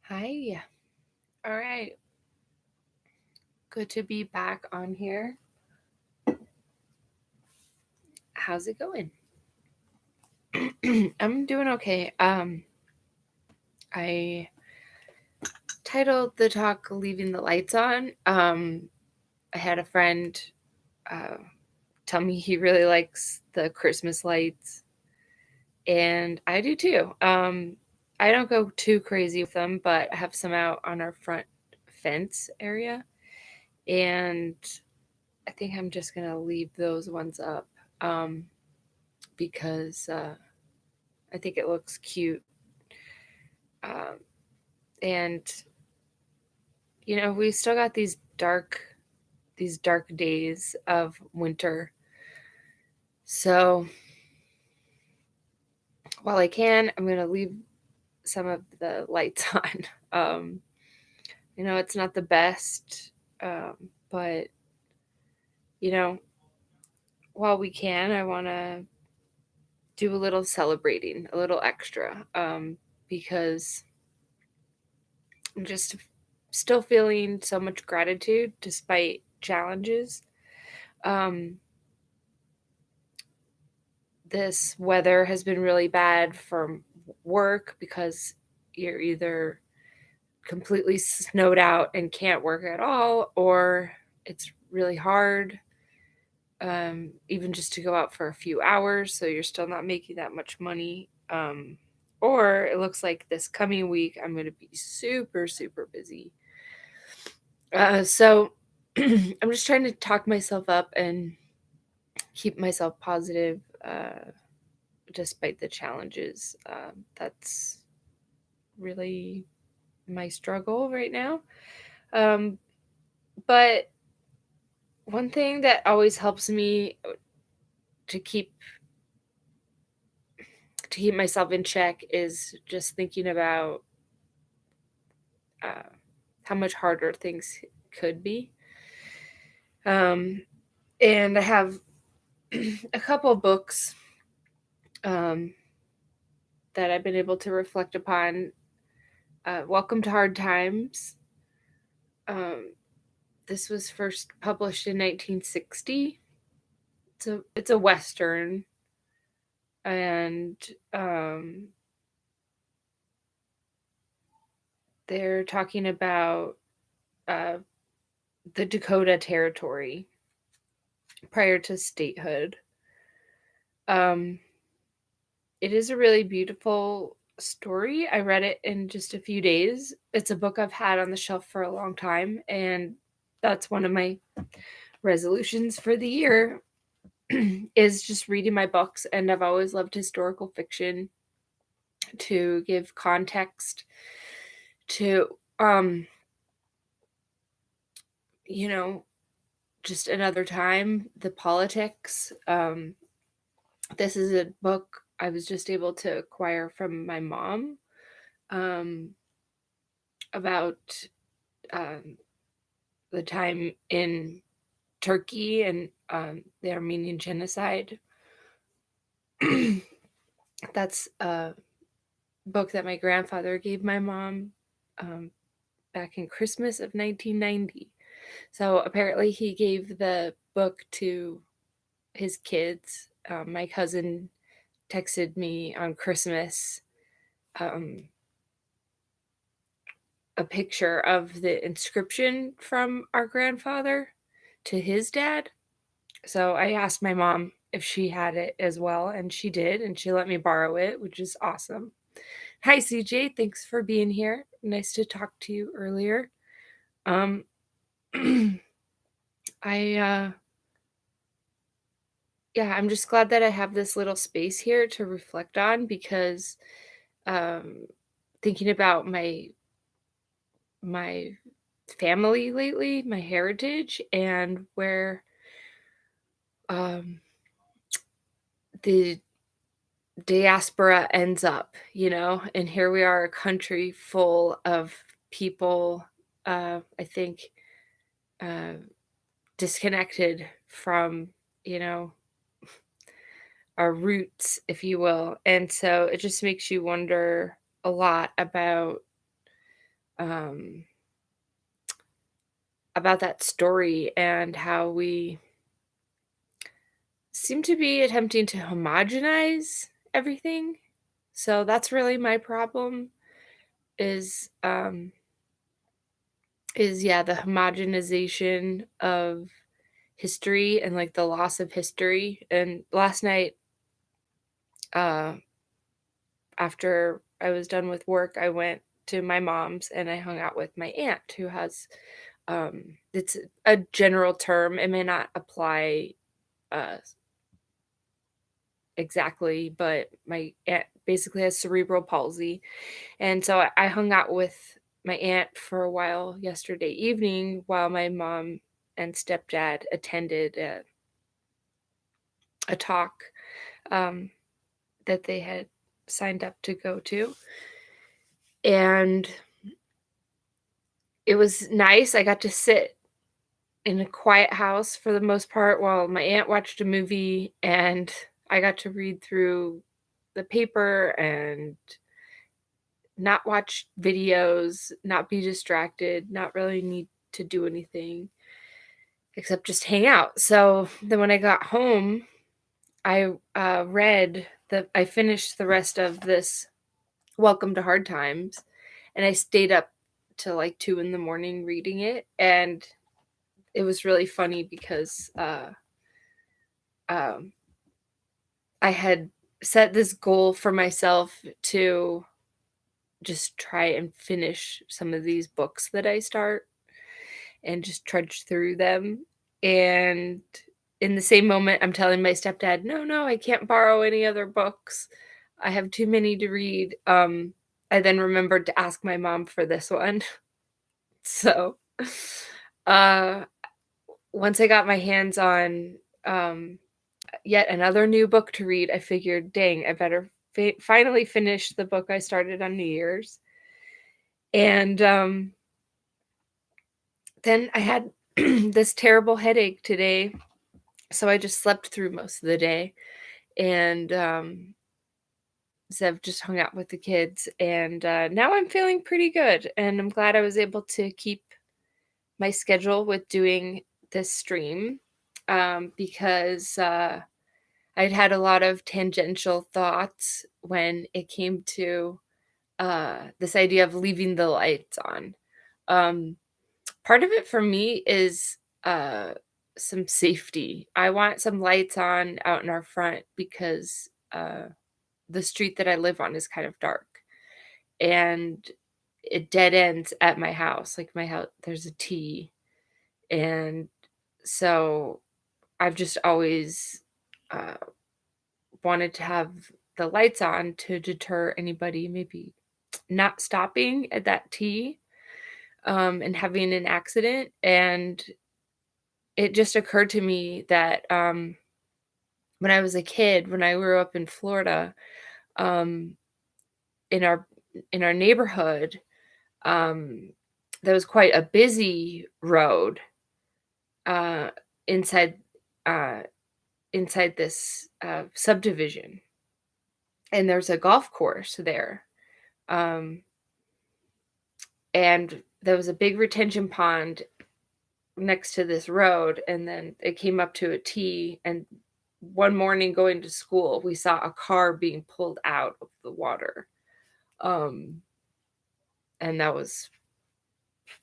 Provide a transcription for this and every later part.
Hi. All right. Good to be back on here. How's it going? I'm doing okay. I titled the talk Leaving the Lights On. I had a friend uh, tell me he really likes the Christmas lights, and I do too. I don't go too crazy with them, but I have some out on our front fence area, and I think I'm just gonna leave those ones up because I think it looks cute. Um, and we still got these dark days of winter. So while I can, I'm gonna leave some of the lights on. Um, it's not the best, but you know, while we can, I want to do a little celebrating, a little extra, because I'm just still feeling so much gratitude despite challenges. Um, this weather has been really bad for work because you're either completely snowed out and can't work at all, or it's really hard, even just to go out for a few hours. So you're still not making that much money. Or it looks like this coming week, I'm going to be super, super busy. So I'm just trying to talk myself up and keep myself positive. Despite the challenges. That's really my struggle right now. Um, but one thing that always helps me to keep myself in check is just thinking about uh, how much harder things could be. Um, and I have a couple of books um, that I've been able to reflect upon. Welcome to Hard Times. Um, this was first published in 1960. It's a western, and um, they're talking about uh, the Dakota Territory prior to statehood. Um, it is a really beautiful story. I read it in just a few days. It's a book I've had on the shelf for a long time, and that's one of my resolutions for the year is just reading my books. And I've always loved historical fiction to give context to you know just another time, the politics. This is a book I was just able to acquire from my mom, um, about um, the time in Turkey and the Armenian genocide. That's a book that my grandfather gave my mom um, back in Christmas of 1990. So apparently, he gave the book to his kids. My cousin texted me on Christmas um, a picture of the inscription from our grandfather to his dad. So I asked my mom if she had it as well, and she did, and she let me borrow it, which is awesome. Hi, CJ. Thanks for being here. Nice to talk to you earlier. Um, I, yeah, I'm just glad that I have this little space here to reflect on because um, thinking about my family lately, my heritage, and where um, the diaspora ends up, and here we are, a country full of people, I think, uh, disconnected from, you know, our roots, if you will. And so it just makes you wonder a lot about um, about that story and how we seem to be attempting to homogenize everything. So that's really my problem is yeah, the homogenization of history and like the loss of history. And last night, uh after I was done with work, I went to my mom's and I hung out with my aunt who has it's a general term. It may not apply uh exactly, but my aunt basically has cerebral palsy. And so I hung out with my aunt for a while yesterday evening while my mom and stepdad attended a talk um, that they had signed up to go to. And it was nice. I got to sit in a quiet house for the most part while my aunt watched a movie, and I got to read through the paper and not watch videos, not be distracted, not really need to do anything except just hang out. So then when I got home, I I finished the rest of this Welcome to Hard Times, and I stayed up till like 2 in the morning reading it. And it was really funny because um, I had set this goal for myself to just try and finish some of these books that I start and just trudge through them. And in the same moment, I'm telling my stepdad, no, no, I can't borrow any other books. I have too many to read. I then remembered to ask my mom for this one. So, uh, once I got my hands on um, yet another new book to read, I figured, dang, I better finally finish the book I started on New Year's. And then I had this terrible headache today, so I just slept through most of the day. And so I've just hung out with the kids, and now I'm feeling pretty good. And I'm glad I was able to keep my schedule with doing this stream because I'd had a lot of tangential thoughts when it came to this idea of leaving the lights on. Um, Part of it for me is some safety. I want some lights on out in our front because the street that I live on is kind of dark, and it dead ends at my house. Like my house, there's a T, and so I've just always uh, wanted to have the lights on to deter anybody maybe not stopping at that T and having an accident. And it just occurred to me that when I was a kid, when I grew up in Florida, um, in our neighborhood, um, there was quite a busy road uh, inside uh, inside this subdivision, and there's a golf course there, um, and there was a big retention pond next to this road, and then it came up to a T. And one morning going to school, we saw a car being pulled out of the water, um, and that was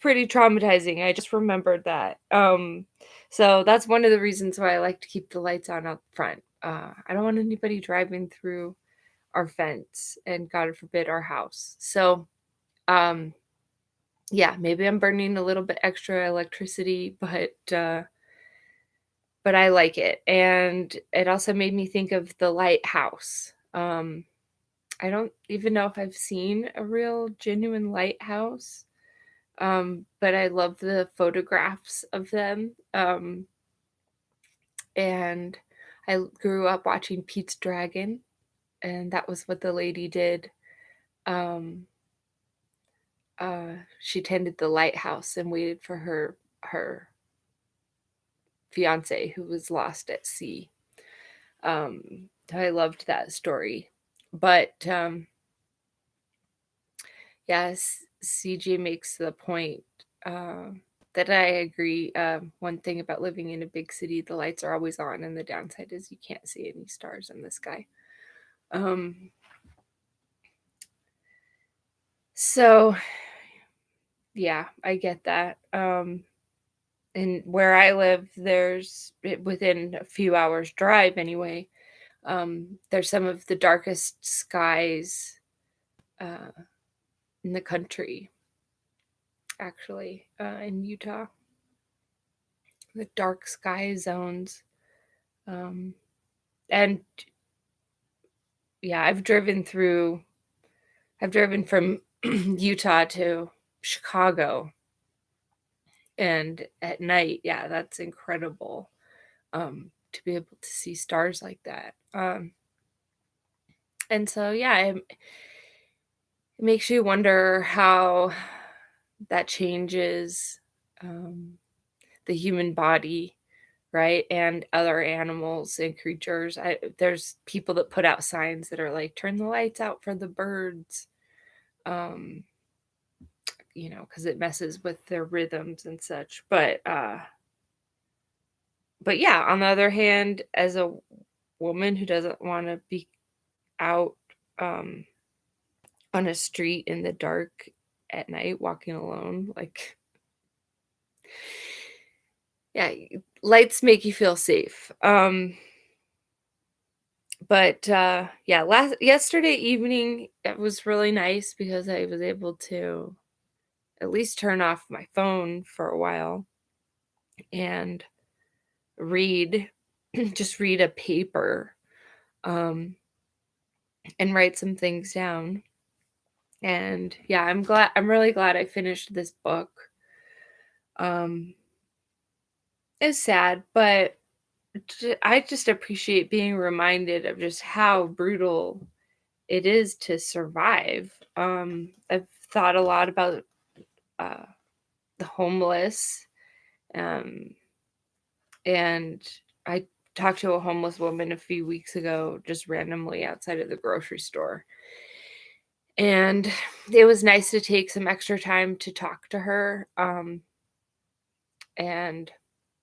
pretty traumatizing. I just remembered that. So that's one of the reasons why I like to keep the lights on out front. I don't want anybody driving through our fence and God forbid our house. So, um, yeah, maybe I'm burning a little bit extra electricity, but I like it. And it also made me think of the lighthouse. I don't even know if I've seen a real genuine lighthouse. But I love the photographs of them. And I grew up watching Pete's Dragon, and that was what the lady did. Um, she tended the lighthouse and waited for her fiance who was lost at sea. I loved that story. But yes, CJ makes the point that I agree. One thing about living in a big city, the lights are always on, and the downside is you can't see any stars in the sky. So, yeah, I get that. And where I live, within a few hours drive anyway, there's some of the darkest skies in the country, actually, in Utah. The dark sky zones. And yeah, I've driven from Utah to Chicago, and at night, yeah, that's incredible. To be able to see stars like that. And so, yeah, it makes you wonder how that changes the human body, right? And other animals and creatures. There's people that put out signs that are like, turn the lights out for the birds, because it messes with their rhythms and such. But yeah, on the other hand, as a woman who doesn't want to be out on a street in the dark at night walking alone, like, yeah, lights make you feel safe. But yeah, yesterday evening it was really nice because I was able to at least turn off my phone for a while and read just read a paper, and write some things down. And yeah, I'm really glad I finished this book. It's sad, but I just appreciate being reminded of just how brutal it is to survive. I've thought a lot about uh, the homeless, um, and I talked to a homeless woman a few weeks ago, just randomly outside of the grocery store. And it was nice to take some extra time to talk to her. And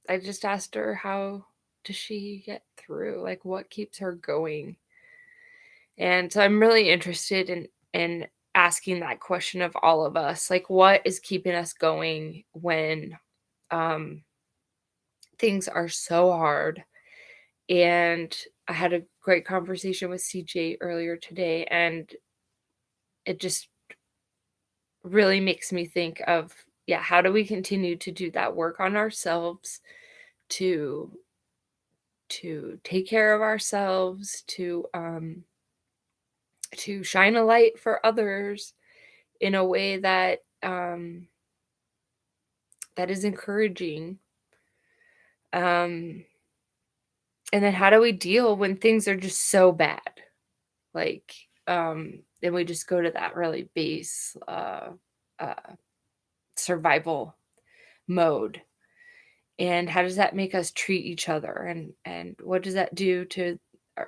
I just asked her, how does she get through? Like, what keeps her going? And so I'm really interested in asking that question of all of us. Like, what is keeping us going when um, things are so hard? And I had a great conversation with CJ earlier today, and it just really makes me think of, yeah, how do we continue to do that work on ourselves to take care of ourselves, to shine a light for others in a way that that is encouraging. Um, and then how do we deal when things are just so bad? Like, then we just go to that really base uh, survival mode. And how does that make us treat each other? And what does that do to our,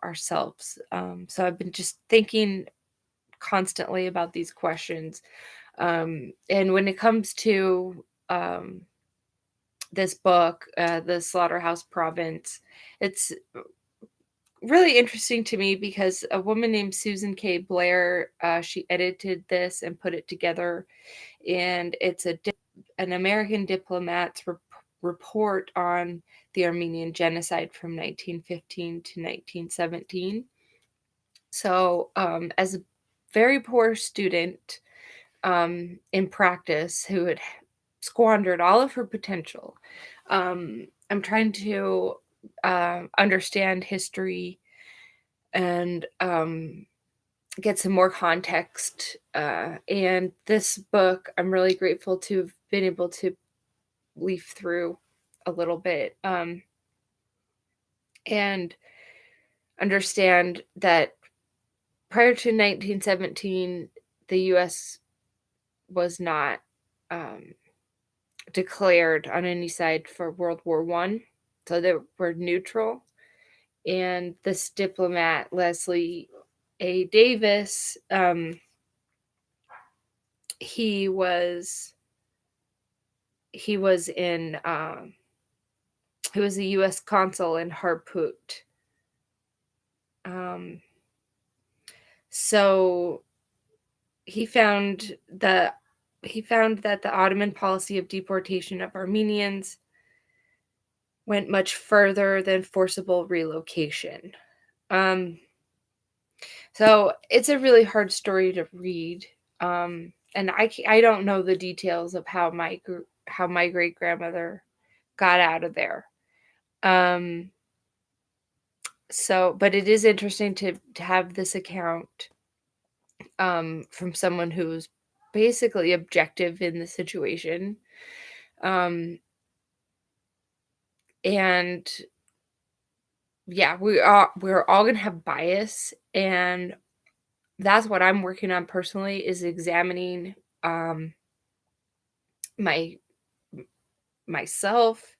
ourselves? So I've been just thinking constantly about these questions. And when it comes to this book, The Slaughterhouse Province, it's really interesting to me because a woman named Susan K. Blair, she edited this and put it together, and it's an American diplomat's report on the Armenian genocide from 1915 to 1917. So, as a very poor student, in practice, who had squandered all of her potential, I'm trying to understand history and get some more context. And this book, I'm really grateful to have been able to leaf through a little bit, and understand that prior to 1917, the U.S. was not declared on any side for World War One, so they were neutral. And this diplomat, Leslie A. Davis, he was he was in he was a U.S. consul in Harput. So he found that the Ottoman policy of deportation of Armenians went much further than forcible relocation. So it's a really hard story to read, and I don't know the details of how my great grandmother got out of there. Um, but it is interesting to have this account from someone who's basically objective in the situation. Um, and yeah, we're all gonna have bias, and that's what I'm working on personally, is examining my myself,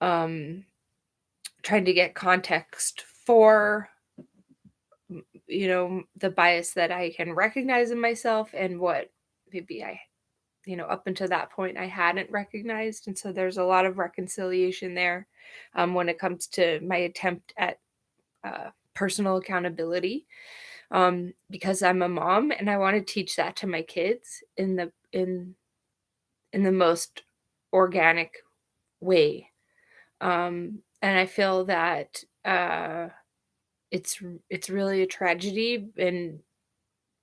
um, trying to get context for the bias that I can recognize in myself, and what maybe I up until that point I hadn't recognized. And so there's a lot of reconciliation there when it comes to my attempt at personal accountability, because I'm a mom and I want to teach that to my kids in the most organic way. And I feel that it's really a tragedy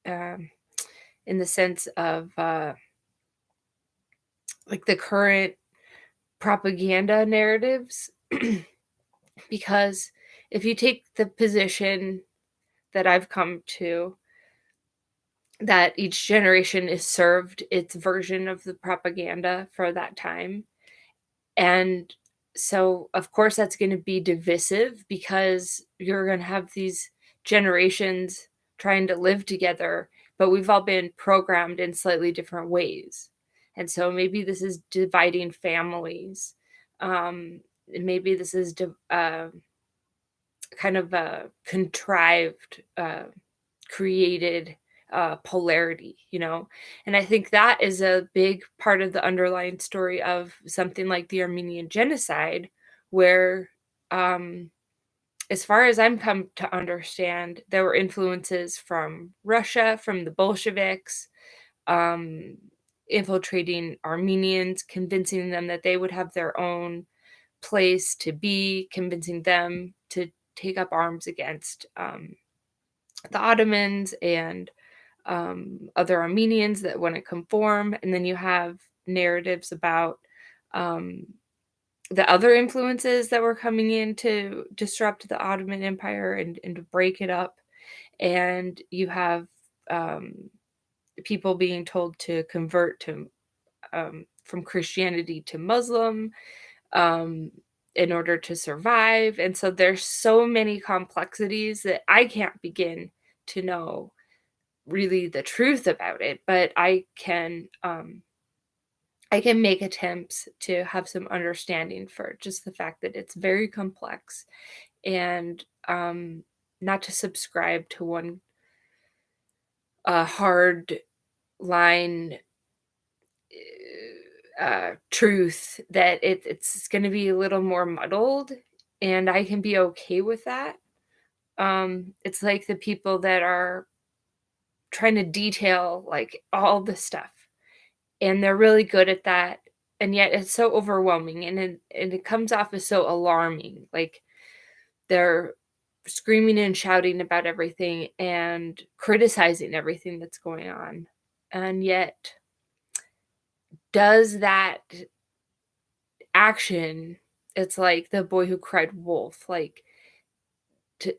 um, in the sense of like the current propaganda narratives, because if you take the position that I've come to, that each generation is served its version of the propaganda for that time. And so, of course, that's going to be divisive, because you're going to have these generations trying to live together, but we've all been programmed in slightly different ways. And so maybe this is dividing families. Maybe this is kind of a contrived, created polarity, And I think that is a big part of the underlying story of something like the Armenian genocide, where, as far as I'm come to understand, there were influences from Russia, from the Bolsheviks, um, infiltrating Armenians, convincing them that they would have their own place to be, convincing them to take up arms against the Ottomans and other Armenians that wouldn't conform. And then you have narratives about um, the other influences that were coming in to disrupt the Ottoman Empire and to break it up. And you have people being told to convert to from Christianity to Muslim, um, in order to survive. And so there's so many complexities that I can't begin to know really the truth about it, but I can make attempts to have some understanding for just the fact that it's very complex, and not to subscribe to one hard line truth, that it's going to be a little more muddled, and I can be okay with that. It's like the people that are trying to detail like all the stuff, and they're really good at that, and yet it's so overwhelming, and it comes off as so alarming. Like, they're screaming and shouting about everything and criticizing everything that's going on, and yet does that action, it's like the boy who cried wolf. Like, to,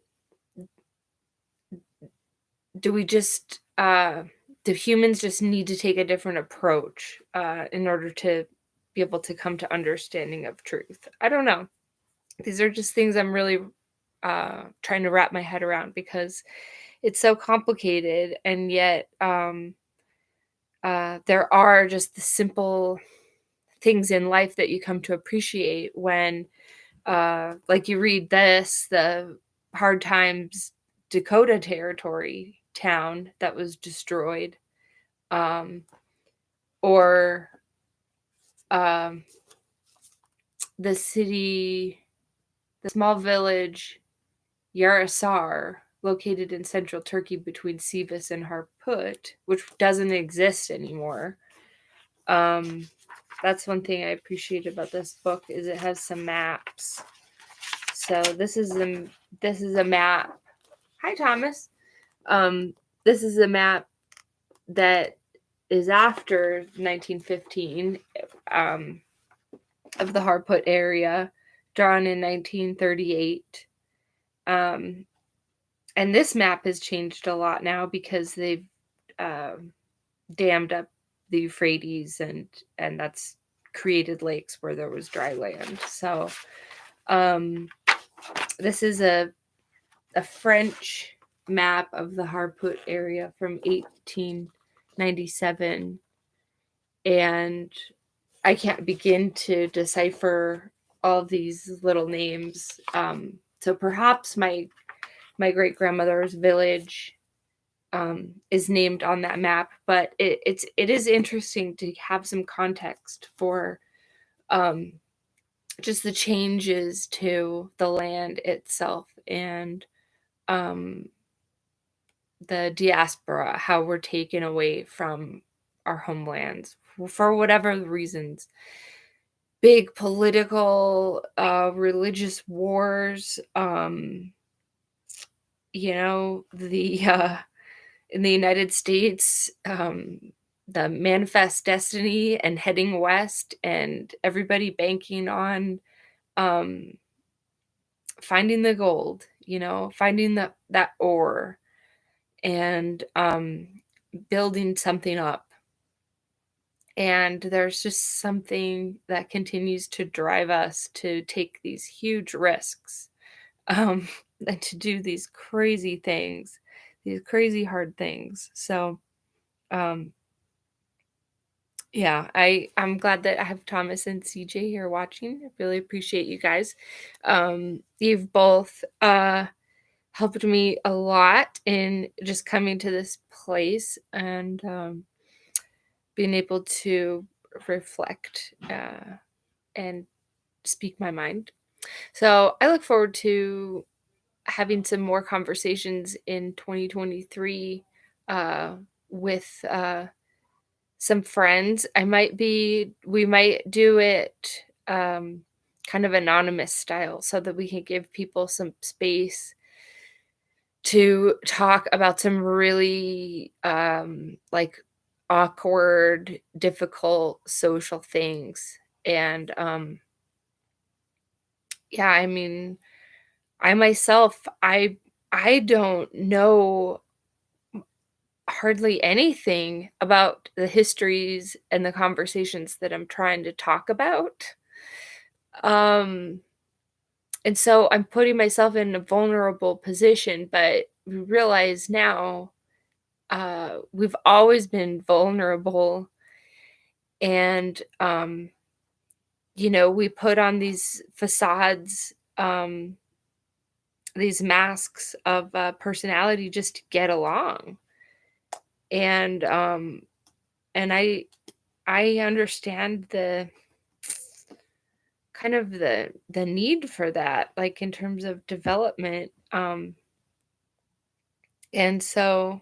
do we just do humans just need to take a different approach in order to be able to come to understanding of truth? I don't know. These are just things I'm really trying to wrap my head around, because it's so complicated, and yet there are just the simple things in life that you come to appreciate when, like, you read the Hard Times Dakota Territory town that was destroyed. or um, the city, the small village Yarasar, located in central Turkey between Sivas and Harput, which doesn't exist anymore. That's one thing I appreciate about this book is it has some maps. So this is a map. Hi, Thomas. This is a map that is after 1915 of the Harput area, drawn in 1938. And this map has changed a lot now because they've dammed up the Euphrates, and that's created lakes where there was dry land. So this is a French map of the Harput area from 1897, and I can't begin to decipher all these little names. So perhaps my great grandmother's village is named on that map, but it is interesting to have some context for just the changes to the land itself and the diaspora, how we're taken away from our homelands for whatever the reasons. Big political, religious wars, in the United States, the Manifest Destiny and heading west, and everybody banking on finding the gold, finding that ore, and building something up. And there's just something that continues to drive us to take these huge risks, and to do these crazy things, these crazy hard things. So yeah, I'm glad that I have Thomas and CJ here watching. I really appreciate you guys. You've both helped me a lot in just coming to this place and being able to reflect and speak my mind. So I look forward to having some more conversations in 2023 with some friends. We might do it kind of anonymous style so that we can give people some space to talk about some really like awkward, difficult social things. And yeah, I mean, I myself, I don't know hardly anything about the histories and the conversations that I'm trying to talk about. And so I'm putting myself in a vulnerable position, but we realize now we've always been vulnerable. And, we put on these facades, these masks of personality just to get along. And I understand the kind of the need for that, like in terms of development. And so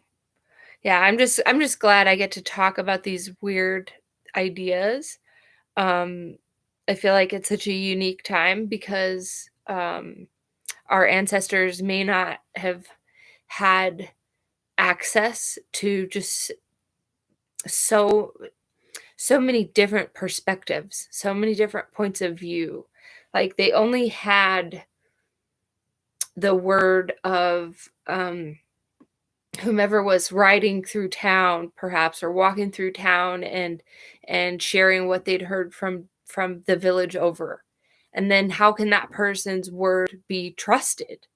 yeah, I'm just glad I get to talk about these weird ideas. I feel like it's such a unique time because our ancestors may not have had access to just so many different perspectives, so many different points of view. Like they only had the word of whomever was riding through town, perhaps, or walking through town and sharing what they'd heard from the village over. And then how can that person's word be trusted?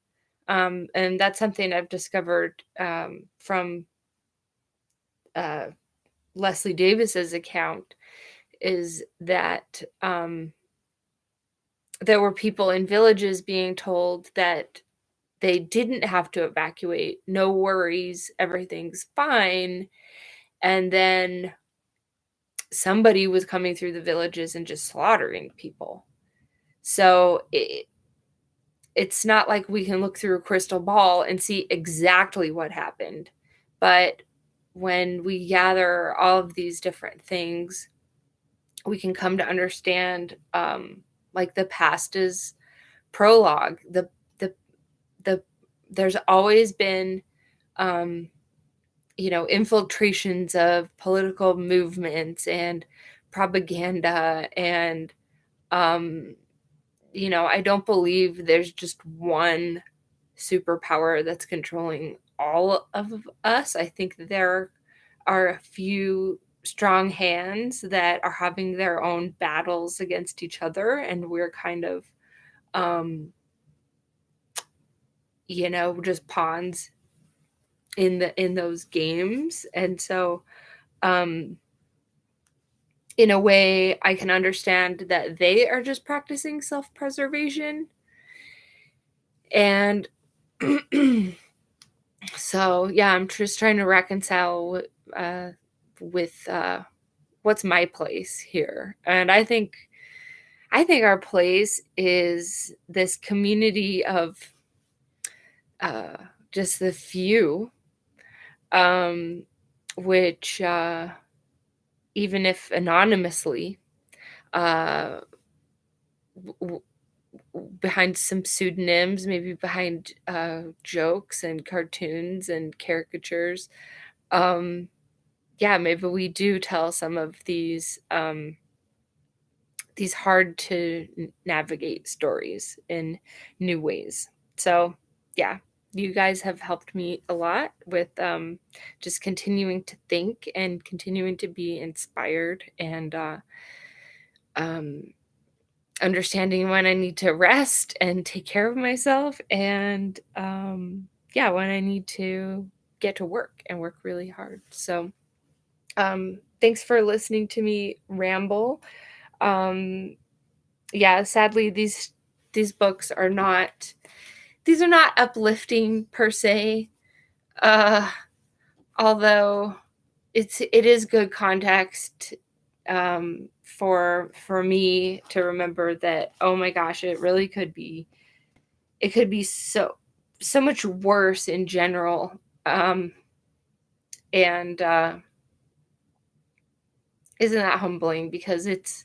And that's something I've discovered from Leslie Davis's account, is that there were people in villages being told that they didn't have to evacuate, no worries, everything's fine. And then somebody was coming through the villages and just slaughtering people. So it's not like we can look through a crystal ball and see exactly what happened. But when we gather all of these different things, we can come to understand, like the past is prologue. The there's always been, um, infiltrations of political movements and propaganda, and um, I don't believe there's just one superpower that's controlling all of us. I think there are a few strong hands that are having their own battles against each other, and we're kind of, um, just pawns in those games. And so, um, in a way, I can understand that they are just practicing self-preservation. And so, yeah, I'm just trying to reconcile uh, with what's my place here. And I think our place is this community of uh, just the few, um, which, even if anonymously, uh, w- behind some pseudonyms, maybe behind jokes and cartoons and caricatures, um, yeah, maybe we do tell some of these hard to navigate stories in new ways. So, yeah, you guys have helped me a lot with, just continuing to think and continuing to be inspired, and um, understanding when I need to rest and take care of myself, and yeah, when I need to get to work and work really hard. So, thanks for listening to me ramble. Um, yeah, sadly, these books are not these are not uplifting per se. Uh, Although it is good context, for me to remember that, oh my gosh, it could be so much worse in general. And isn't that humbling, because it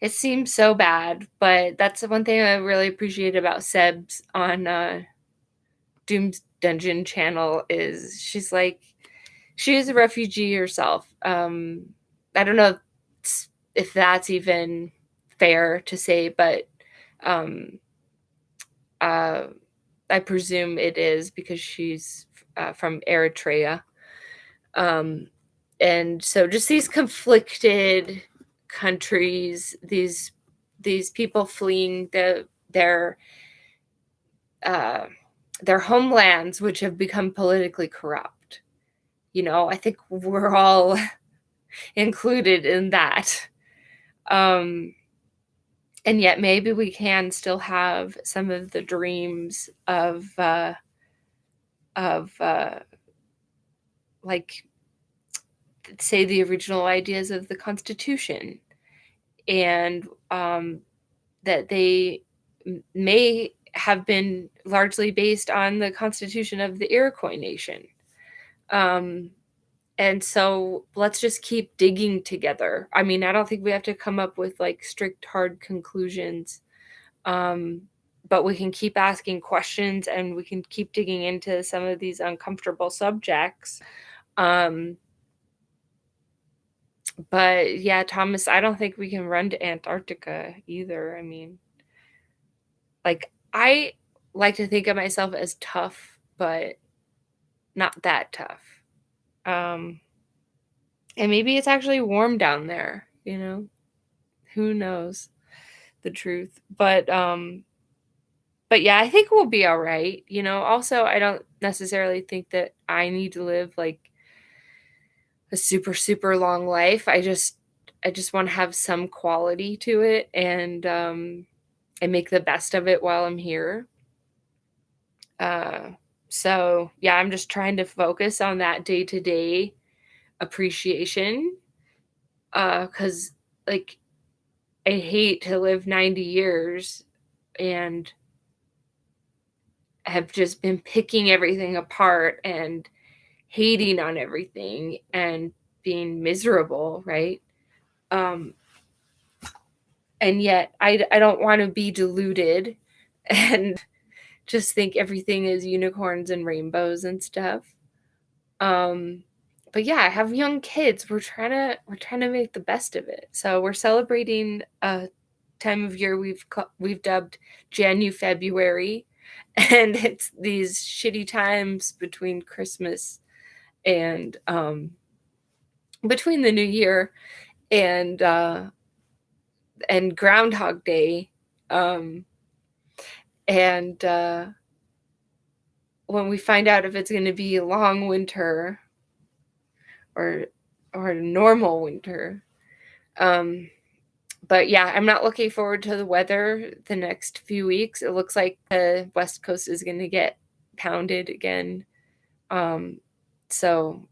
seems so bad. But that's the one thing I really appreciate about Seb's on Doom's Dungeon channel, is she is a refugee herself. I don't know if that's even fair to say, but um, uh, I presume it is, because she's from Eritrea. Um, and so just these conflicted countries, these people fleeing uh, their homelands, which have become politically corrupt. I think we're all included in that. Um, and yet maybe we can still have some of the dreams of like, say, the original ideas of the Constitution, and that they may have been largely based on the Constitution of the Iroquois Nation. Um, and so let's just keep digging together. I mean, I don't think we have to come up with like strict, hard conclusions. Um, but we can keep asking questions, and we can keep digging into some of these uncomfortable subjects. Um, but yeah, Thomas, I don't think we can run to Antarctica either. I mean, like, I like to think of myself as tough, but not that tough. Um, and maybe it's actually warm down there. Who knows the truth. But yeah, I think we'll be all right. Also, I don't necessarily think that I need to live like a super, super long life. I just want to have some quality to it, and make the best of it while I'm here. Uh, so yeah, I'm just trying to focus on that day to day appreciation. 'cause, like, I hate to live 90 years and have just been picking everything apart and hating on everything and being miserable, right? Um, and yet I don't wanna be deluded and just think everything is unicorns and rainbows and stuff. Um, but yeah, I have young kids. We're trying to make the best of it. So we're celebrating a time of year we've dubbed February, and it's these shitty times between Christmas and between the New Year and Groundhog Day. Um, and when we find out if it's going to be a long winter or a normal winter. Um, but yeah, I'm not looking forward to the weather the next few weeks. It looks like the West Coast is going to get pounded again. Um, so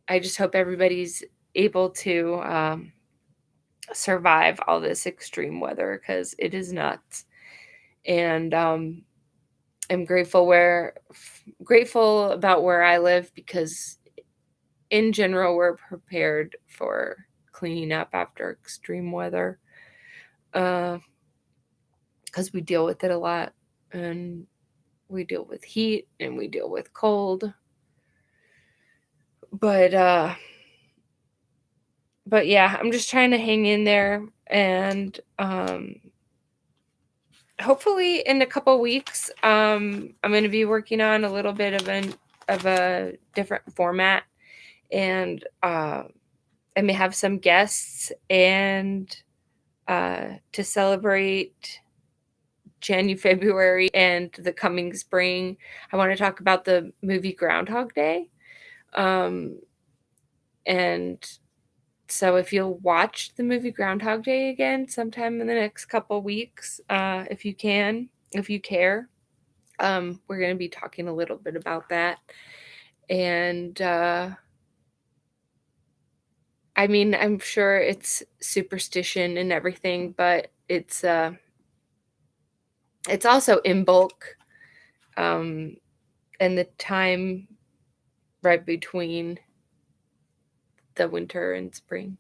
I just hope everybody's able to survive all this extreme weather because it is nuts. And I'm grateful about where I live because in general we're prepared for cleaning up after extreme weather. Because we deal with it a lot, and we deal with heat and we deal with cold. But yeah, I'm just trying to hang in there, and hopefully in a couple weeks, I'm going to be working on a little bit of a different format, and I may have some guests and to celebrate February and the coming spring. I want to talk about the movie Groundhog Day. Um, and so if you'll watch the movie Groundhog Day again sometime in the next couple weeks, if you can, if you care, we're going to be talking a little bit about that. And I mean, I'm sure it's superstition and everything, but it's also in bulk, and the time right between the winter and spring.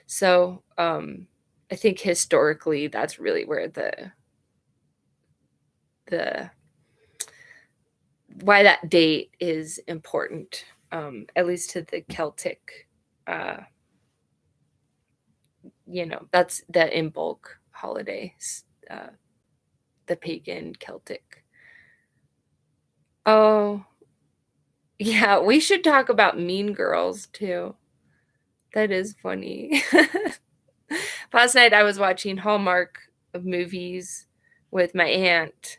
So I think historically that's really where the why that date is important, at least to the Celtic. Uh, that's the in bulk holidays, the pagan Celtic. Oh, yeah, we should talk about Mean Girls too. That is funny. Last night I was watching Hallmark movies with my aunt,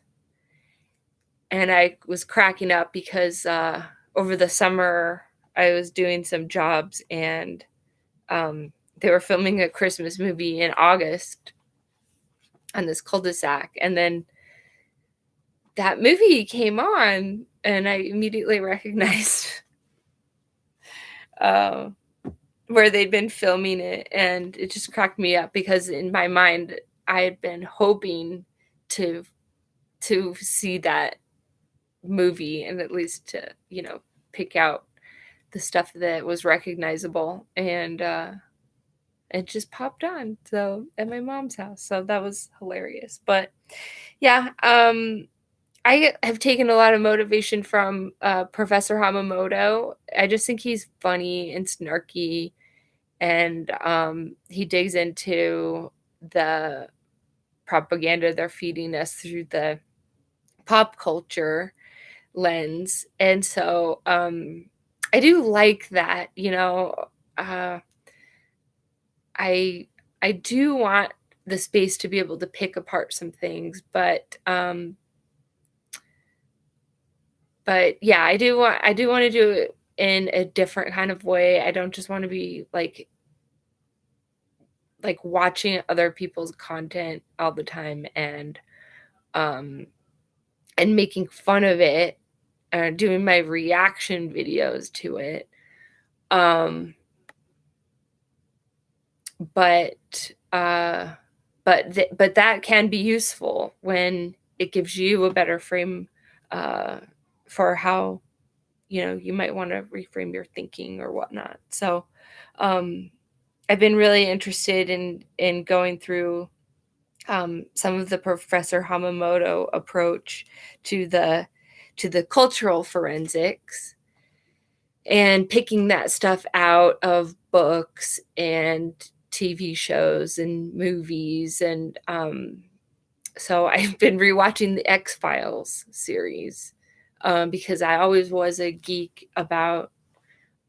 and I was cracking up because over the summer I was doing some jobs, and they were filming a Christmas movie in August on this cul-de-sac, and then that movie came on, and I immediately recognized uh, where they'd been filming it, and it just cracked me up because in my mind I had been hoping to see that movie and at least to pick out the stuff that was recognizable, and it just popped on so at my mom's house, so that was hilarious. But yeah, I have taken a lot of motivation from Professor Hamamoto. I just think he's funny and snarky, and he digs into the propaganda they're feeding us through the pop culture lens. And so I do like that, uh, I I do want the space to be able to pick apart some things, but yeah, I do want to do it in a different kind of way. I don't just want to be like watching other people's content all the time um and making fun of it, doing my reaction videos to it. Um but that can be useful when it gives you a better frame uh, for how you might want to reframe your thinking or whatnot. So um, I've been really interested in going through some of the Professor Hamamoto approach to the cultural forensics and picking that stuff out of books and TV shows and movies. And so I've been rewatching the X-Files series because I always was a geek about.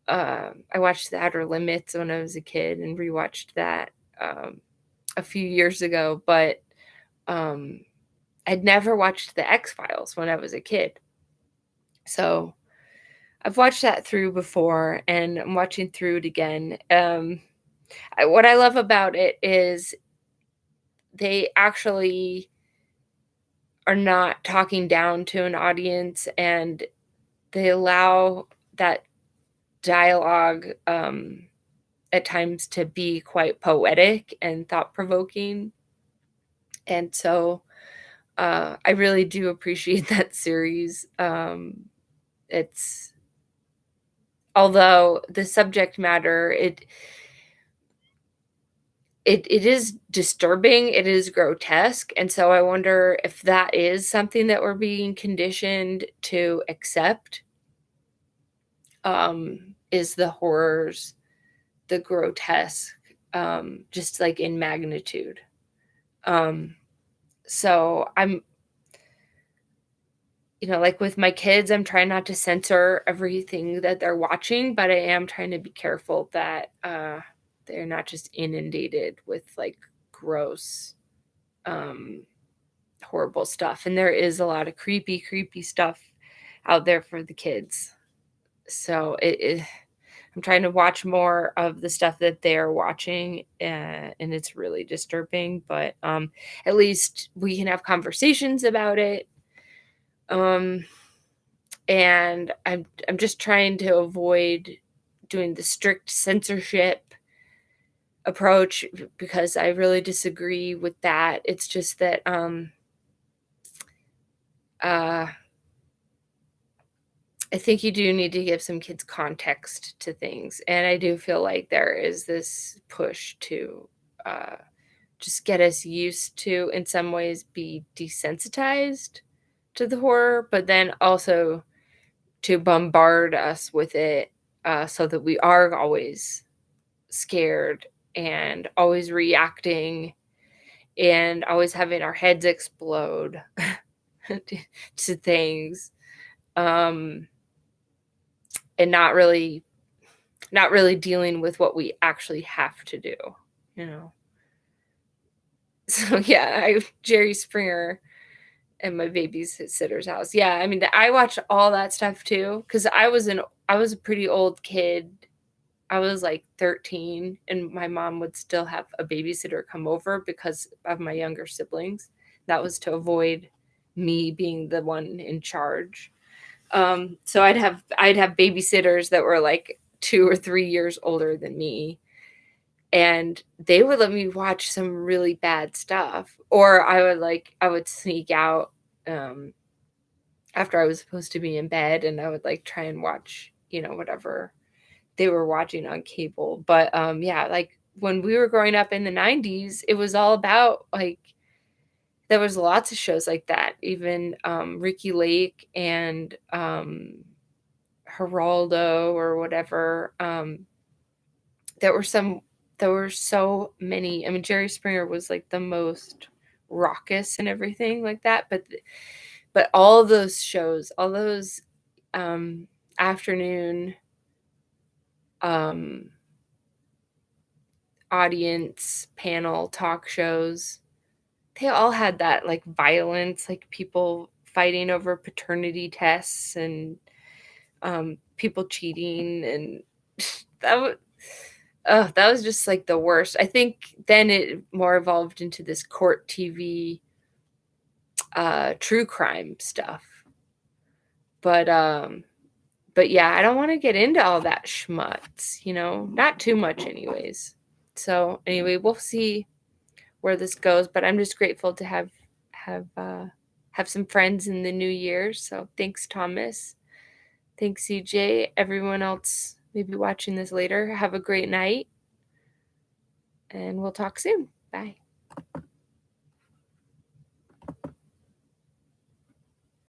I watched The Outer Limits when I was a kid and rewatched that a few years ago, but um, I'd never watched the X-Files when I was a kid. So I've watched that through before and I'm watching through it again. What I love about it is they actually are not talking down to an audience, and they allow that dialogue at times to be quite poetic and thought-provoking. And so I really do appreciate that series. It's although the subject matter, it is disturbing, it is grotesque, and so I wonder if that is something that we're being conditioned to accept, is the horrors, the grotesque, just, like, in magnitude. Um, so I'm like, with my kids, I'm trying not to censor everything that they're watching, but I am trying to be careful that, they're not just inundated with, like, gross, um, horrible stuff, and there is a lot of creepy, creepy stuff out there for the kids. So I'm trying to watch more of the stuff that they're watching, and it's really disturbing, but, at least we can have conversations about it, um, and I'm just trying to avoid doing the strict censorship approach because I really disagree with that. It's just that, uh I think you do need to give some kids context to things, and I do feel like there is this push to, uh, just get us used to, in some ways, be desensitized to the horror, but then also to bombard us with it, so that we are always scared and always reacting and always having our heads explode to things, um, and not really dealing with what we actually have to do, you know? So, yeah, Jerry Springer and My Babysitter's House. Yeah, I mean, I watched all that stuff too, 'cause I was a pretty old kid. I was, like, 13, and my mom would still have a babysitter come over because of my younger siblings. That was to avoid me being the one in charge. So I'd have babysitters that were, like, 2 or 3 years older than me, and they would let me watch some really bad stuff, or I would sneak out, um, after I was supposed to be in bed, and I would, like, try and watch, whatever they were watching on cable, but, yeah, like, when we were growing up in the '90s, it was all about, like there was lots of shows like that, even, Ricki Lake and, Geraldo or whatever, there were some there were so many. I mean, Jerry Springer was, like, the most raucous and everything like that, but all those shows, all those, afternoon, um, audience panel talk shows, they all had that, like, violence, like, people fighting over paternity tests and, people cheating, and that was that was just, like, the worst. I think then it more evolved into this court TV, true crime stuff. But, but yeah, I don't wanna get into all that schmutz, not too much anyways. So anyway, we'll see where this goes, but I'm just grateful to have have some friends in the new year. So thanks, Thomas. Thanks, CJ. Everyone else maybe watching this later. Have a great night, and we'll talk soon. Bye.